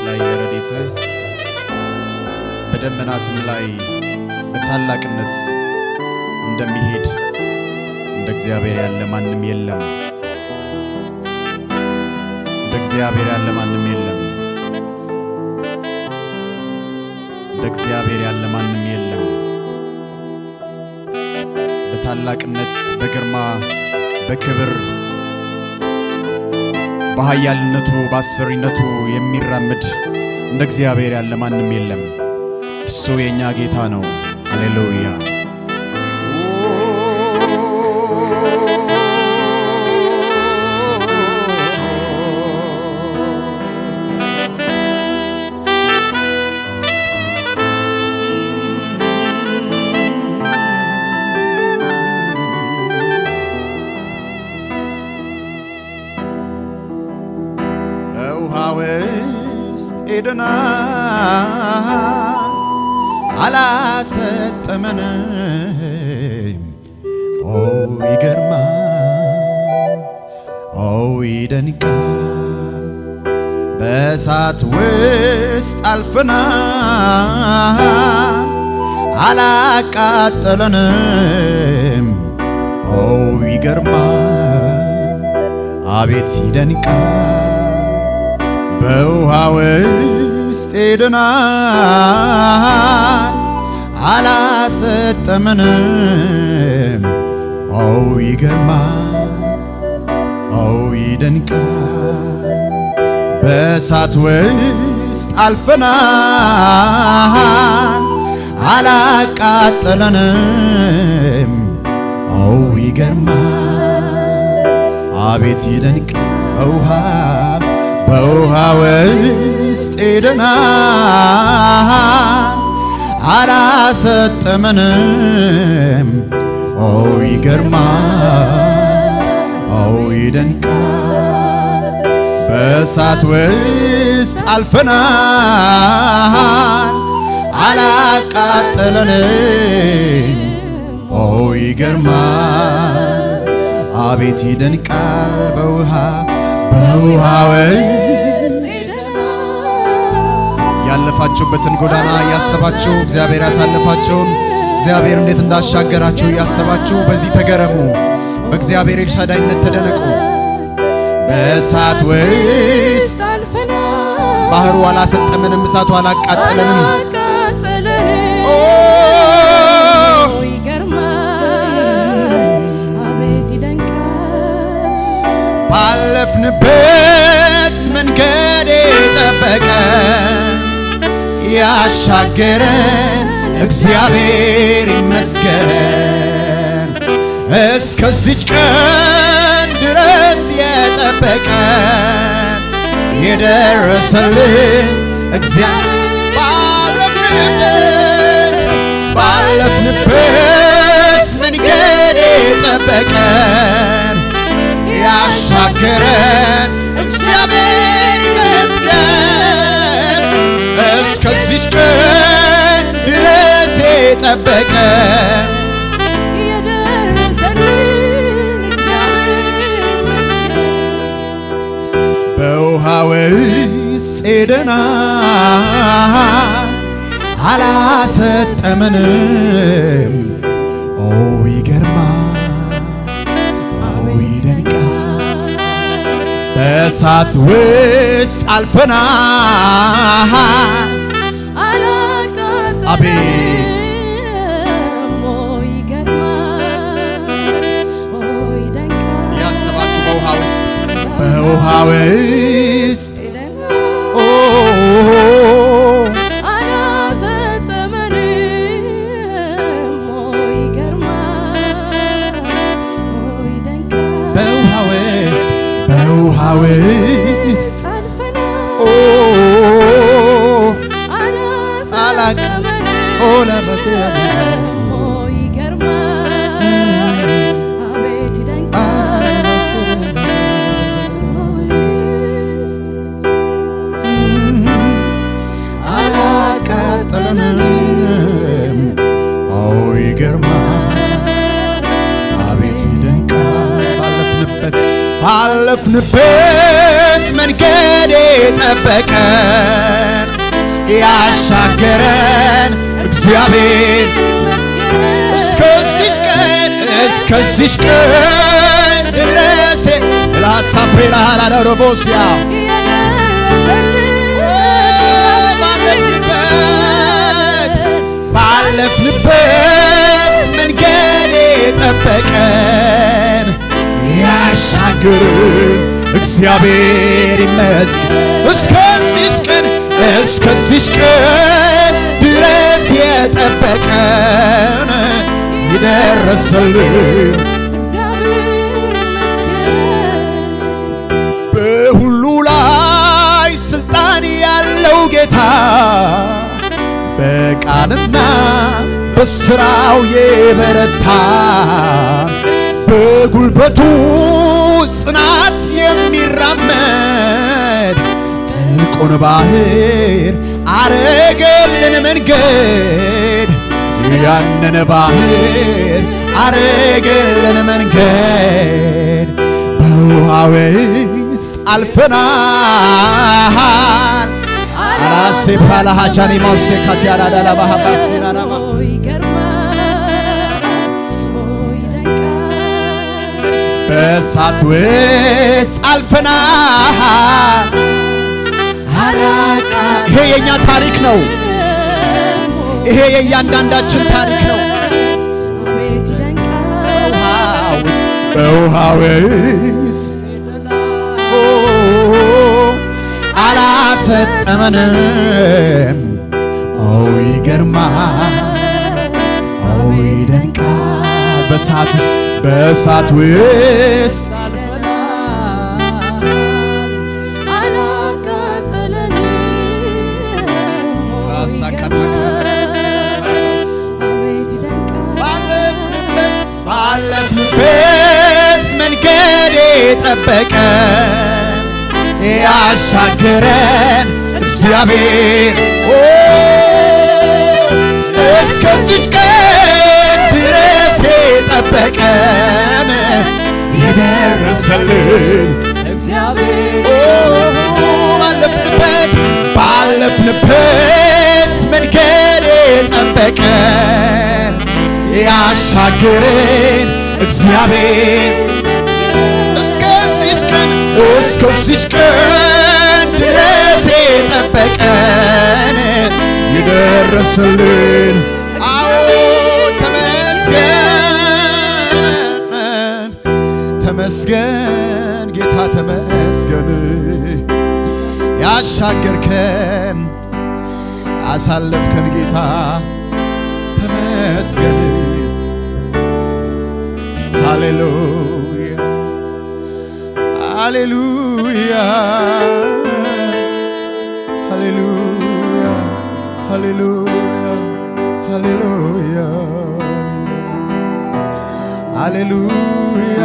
ላይ ለረድኤትህ በደመናትም ላይ በታላቅነት እንደሚሄድ እንደ እግዚአብሔር ያለ ማንም የለም። እንደ እግዚአብሔር ያለ ማንም የለም። እንደ እግዚአብሔር ያለ ማንም የለም። በታላቅነት በግርማ በክብር በኃያልነቱ በአስፈሪነቱ የሚራመድ እንደ እግዚአብሔር ያለ ማንም የለም። እሱ የኛ ጌታ ነው። ሃሌሉያ። ሄደናል አላሰጠመንም። ኦ ይገርማል፣ ኦ ይደንቃል። በእሳት ውስጥ አልፈናል አላቃጠለንም። ኦ ይገርማል፣ አቤት ይደንቃል። በውሃ ውስጥ ሄደናል አላሰጠመንም። ኦ ይገርማል፣ ኦ ይደንቃል። በእሳት ውስጥ አልፈናል አላቃጠለንም። ኦ ይገርማል፣ አቤት ይደንቃል። በውሃ ውስጥ ሄደናል አላሰጠመንም። ኦ ይገርማል፣ ኦ ይደንቃል። በእሳት ውስጥ አልፈናል አላቃጠለንም። ኦ ይገርማል፣ አቤት ይደንቃል። በውሃ ውስጥ ያለፋችሁበትን ጎዳና እያሰባችሁ እግዚአብሔር ያሳለፋችሁን እግዚአብሔር እንዴት እንዳሻገራችሁ እያሰባችሁ በዚህ ተገረሙ። በእግዚአብሔር ኤልሻዳይነት ተደነቁ። በእሳት ውስጥ ባህሩ አላሰጠመንም፣ እሳቱ አላቃጠለንም። ባለፍንበት መንገድ የጠበቀን ያሻገረን እግዚአብሔር ይመስገን። እስከዚች ቀን ድረስ የጠበቀን የደረሰልን እግዚአብሔር ባለፍንበት መንገድ የጠበቀን ያሻገረን እግዚአብሔር ይመስገን። እስከዚች ቀን ድረስ የጠበቀን የደረሰልን እግዚአብሔር ይመስገን። በውሃ ውስጥ ሄደናል አላሰጠመንም። ኦ ይገርማል፣ በእሳት ውስጥ አልፈናል አላቃጠለንም። አቤት ኦ ይገርማል፣ ኦ ይደንቃል። ያሰባችሁ በውሃ ውስጥ ኦ አላሰጠመንም። ኦ ይገርማል፣ ኦ ይደንቃል። በውሃ ውስጥ ኦ አላሰጠመንም። ኦ ይገርማል፣ አቤት ይደንቃል። አላቃጠለንም። ኦ ይገርማል፣ አቤት ይደንቃል። ባለፍንበት መንገድ የጠበቀን ያሻገረን እግዚአብሔር እስከዚች ቀን ድረስ ላሳፕሬላ ላሮቦሲያ ባለፍንበት መንገድ የጠበቀን ያሻገረን እግዚአብሔር ይመስገን። እስከዚች ቀን ድረስ የጠበቀን ይደረሰልን በሁሉ ላይ ስልጣን ያለው ጌታ በቃልና በስራው የበረታ በጉልበቱ ጽናት የሚራመድ ጥልቁን ባህር አረገልን መንገድ ያንን ባህር አረገልን መንገድ በውሃ ውስጥ አልፈናል አራሴ ፓላሃቻኒ ማውሴካት ያላዳላ ባሃባሲናናማ በእሳት ውስጥ አልፈናል አራቃ ይሄ የኛ ታሪክ ነው። ይሄ የእያንዳንዳችን ታሪክ ነው። በውሃ ውስጥ አላሰጠመንም። ይገርማል፣ ይደንቃል። በእሳት ውስጥ ባለፍንበት መንገድ የጠበቀን ያሻገረን እግዚአብሔር እስከዚች ቀን ድረስ የጠበቀን የደረሰልን እግዚአብሔር ባለፍንበት መንገድ የጠበቀን ያሻገረን እግዚአብሔር እስከዚች ቀን ድረስ የጠበቀን የደረሰልን አዎ ተመስገን ጌታ ተመስገን። ያሻገርከን አሳለፍከን ጌታ ተመስገን። ሃሌሉያ ሃሌሉያ ሃሌሉያ ሃሌሉያ ሃሌሉያ ሃሌሉያ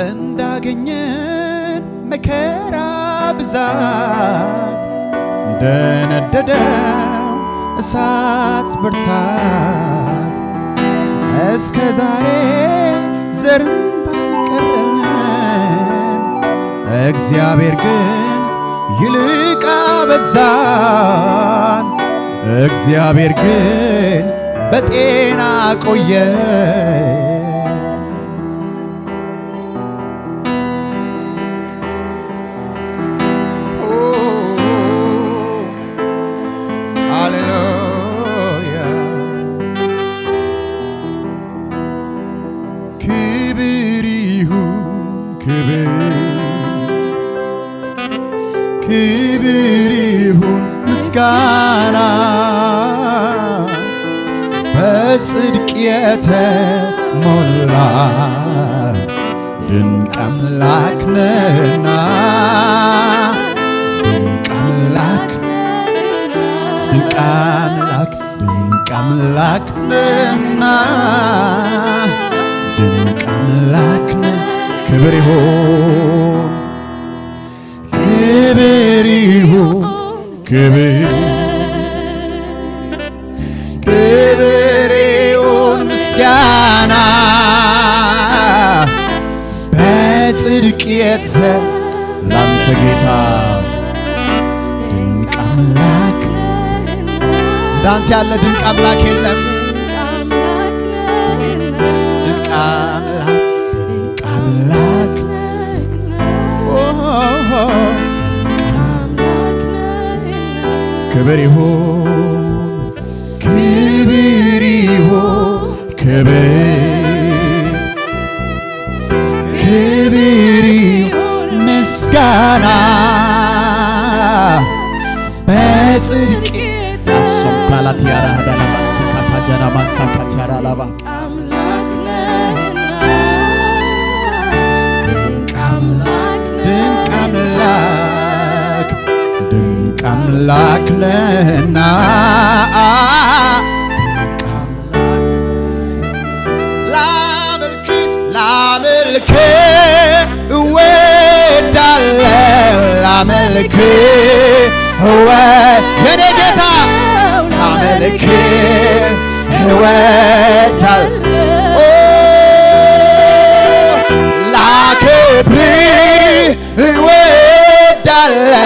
እንዳገኘን መከራ ብዛት እንደነደደው እሳት ብርታት እስከ ዛሬ ዘርን ባልቀረልን እግዚአብሔር ግን ይልቅ አበዛን። እግዚአብሔር ግን በጤና ቆየን። ክብር ይሁን ምስጋና በጽድቅ የተሞላ ድንቅ አምላክ ነህና ድንቅ አምላክ ነህና ድንቅ አምላክ ነህ። ክብር ይሁን ክብር ይሁን ምስጋና በጽድቅ ላንተ ጌታ ድንቅ አምላክ እንዳንተ ያለ ድንቅ አምላክ የለም። ድንቅ አምላክ ክብር ይሁን ክብር ይሁን ምስጋና በጽድቅ ሶምፕላላት ያራዳላ ማስካታ ጀና ማሳካት ያራላባ ድንቅ አምላክ ነህና ላመልክ እወዳለሁ ላመልክ የኔ ጌታ ላመልክ እወዳለሁ ላከብር እወዳለሁ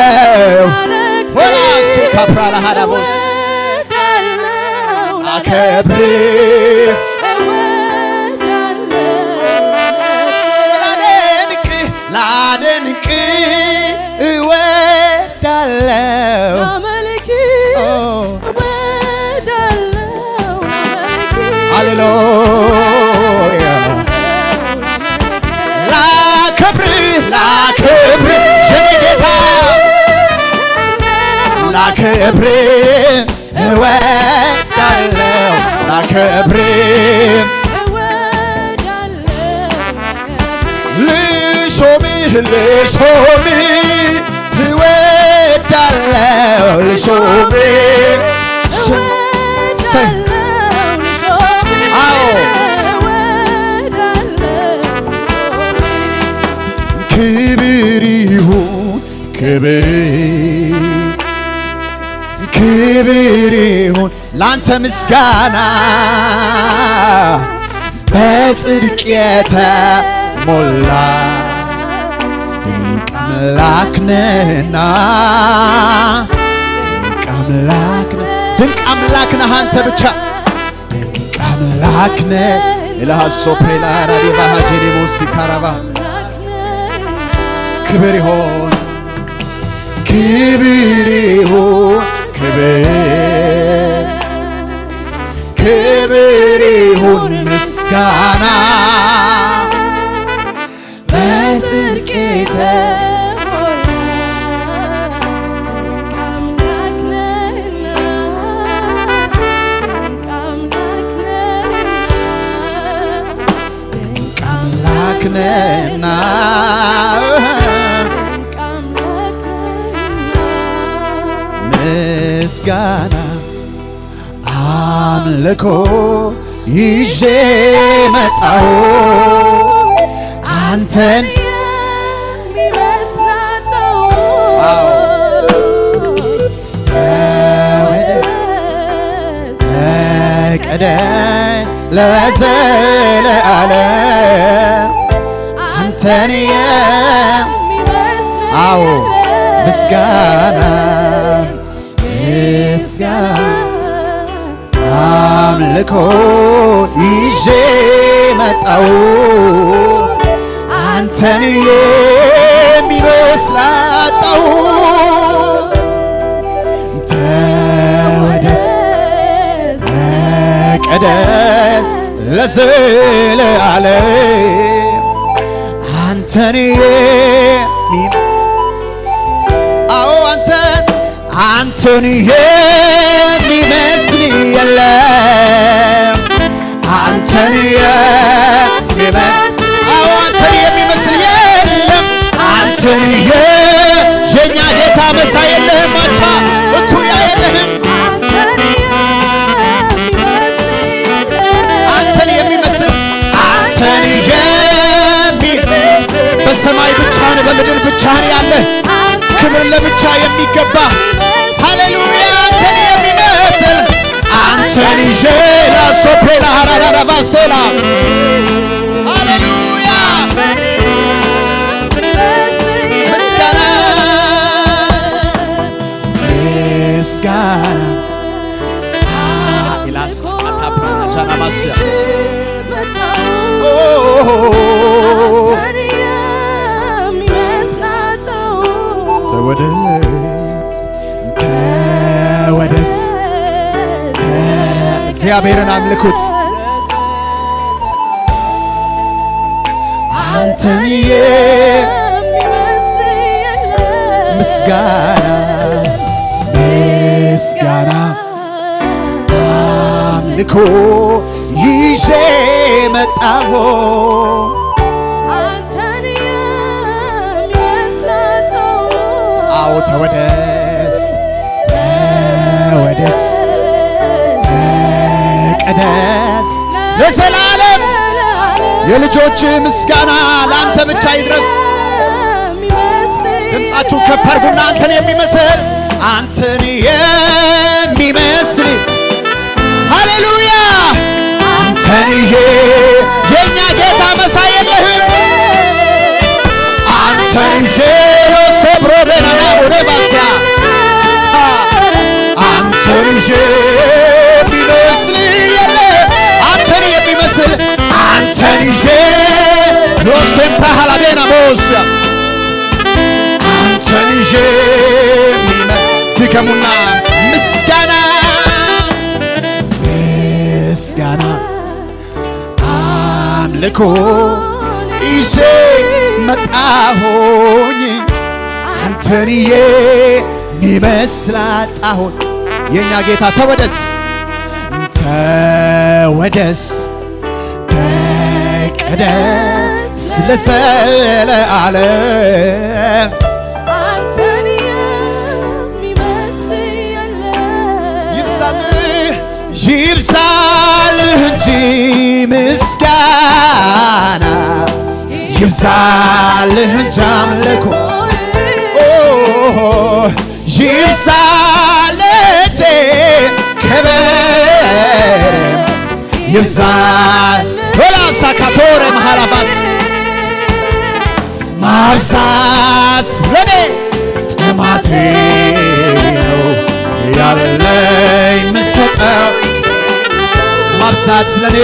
ወላስ ካፕራላ ሃዳቦስ ላከብር ላደንቅ እወዳለሁ ላመልክ እወዳለሁ ሃሌሉያ ላከብር የኔ ጌታ ላከብር እወዳለሁ ላከብር ልሾምህ እወዳለሁ ልሾምህ ክብር ይሁን ክብር ይሁን ላንተ ምስጋና በጽድቅ የተሞላ ድንቅ አምላክ ነህና ድንቅ አምላክ ነህ አንተ ብቻ ድንቅ አምላክ ነህ ኢላሃሶ ፕሬላ ራዲ ባሃጄ ሙሲካራባ ክብር ይሁን ክብር ይሁን ምስጋና በጽድቅ የተሞላ ድንቅ አምላክ ነህና ምስጋና አምልኮ ይዤ መጣሁ አንተን ተቀደስ ለዘለዓለም አንተን ምስጋና አምልኮ ይዤ መጣሁ አንተን የሚመስል አጣሁ ተወደስ ተቀደስ ለዘለዓለም አንተን አንተን የሚመስል የለም አንተን የሚመስል የለም አንተን የኛ ጌታ መሳይ የለህም አቻ እኩያ የለህም አንተን የሚመስል በሰማይ ብቻህን በምድር ብቻህን ያለ ክብር ለብቻ የሚገባ ሃሌሉያ አንተን የሚመስል አንተን ይዤ ላሶፔላ ሃራራባሴላ ሃሌሉያ ምስጋና ምስጋና ኢላስ አታፕራና ቻናማስያ ተወደስ ተወደስ እግዚአብሔርን አምልኩት አንተን የሚመስል ምስጋና ምስጋና አምልኮ ይዤ መጣሁ አንተን የሚመስል አዎ ተወደስ ተወደስ ተቀደስ ለዘላለም የልጆች ምስጋና ለአንተ ብቻ ይድረስ። ድምፃችሁ ከፍ አድርጉና አንተን የሚመስል አንተን የሚመስል ሃሌሉያ አንተን የኛ ጌታ መሳይ የለህም አንተን ሶብሮቤናና ቦሬባስያ አንተን የሚመስል የለ አንተን የሚመስል አንተን ሎሴምፓ ሃላቤና ቦስያ አንተን ድገሙና ምስጋና ምስጋና አምልኮ ይዤ መጣሁኝ አንተን የሚመስል አጣሁኝ የኛ ጌታ ተወደስ ተወደስ ተቀደስ ለዘለዓለም አንተን የሚመስል የለም ይብዛልህ እንጂ ምስጋና ይብዛልህ እንጂ አምልኮ ይብዛልህ እንጂ ክብር ይብዛል ወላሳካቶረ መሃላባስ ማብዛት ለኔ ጥማቴ ነው ያለኝ ምሰጠው ማብዛት ለኔ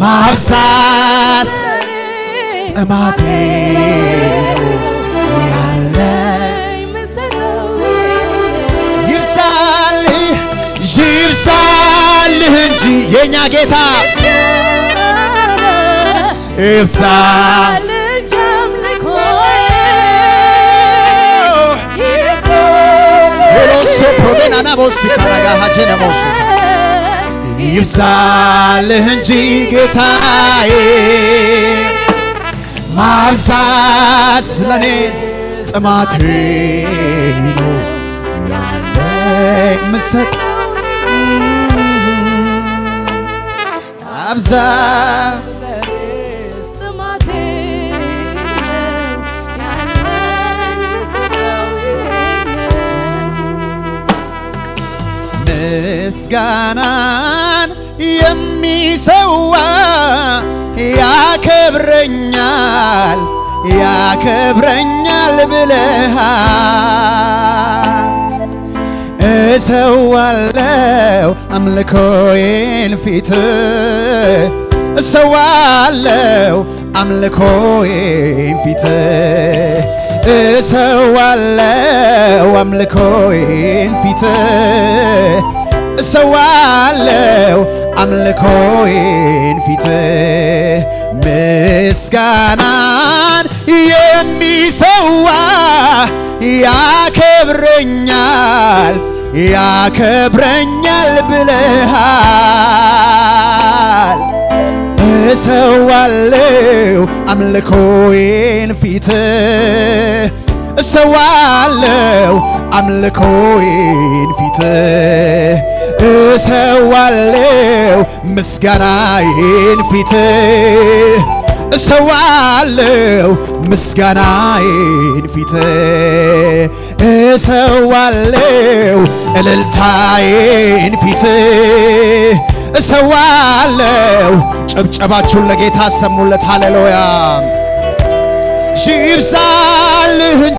ማብዛት ጥማቴ ነው ያለኝ ምሰጠው ይብዛልህ እንጂ የኛ ጌታ ይብዛል ይብዛልህ እንጂ ጌታዬ ማብዛት ለኔስ ጥማቴ ነው ያለኝ ምሰጠው አብዛ ምስጋናን የሚሰዋ ያከብረኛል ያከብረኛል ብለሃል እሰዋለው አምልኮዬን ፊት እሰዋለው አምልኮዬን ፊት እሰዋለው አምልኮዬን ፊት እሰዋለው አምልኮዬን ፊት ምስጋናን የሚሰዋ ያከብረኛል ያከብረኛል ብለሃል እሰዋለው አምልኮዬን ፊት እሰዋለው አምልኮዬን ፊት እሰዋለው ምስጋናዬን ፊት እሰዋለሁ ምስጋናዬን ፊት እሰዋለሁ እልልታዬን ፊት እሰዋለሁ። ጭብጨባችሁን ለጌታ ሰሙለት። ሃሌሉያ ይብዛልህ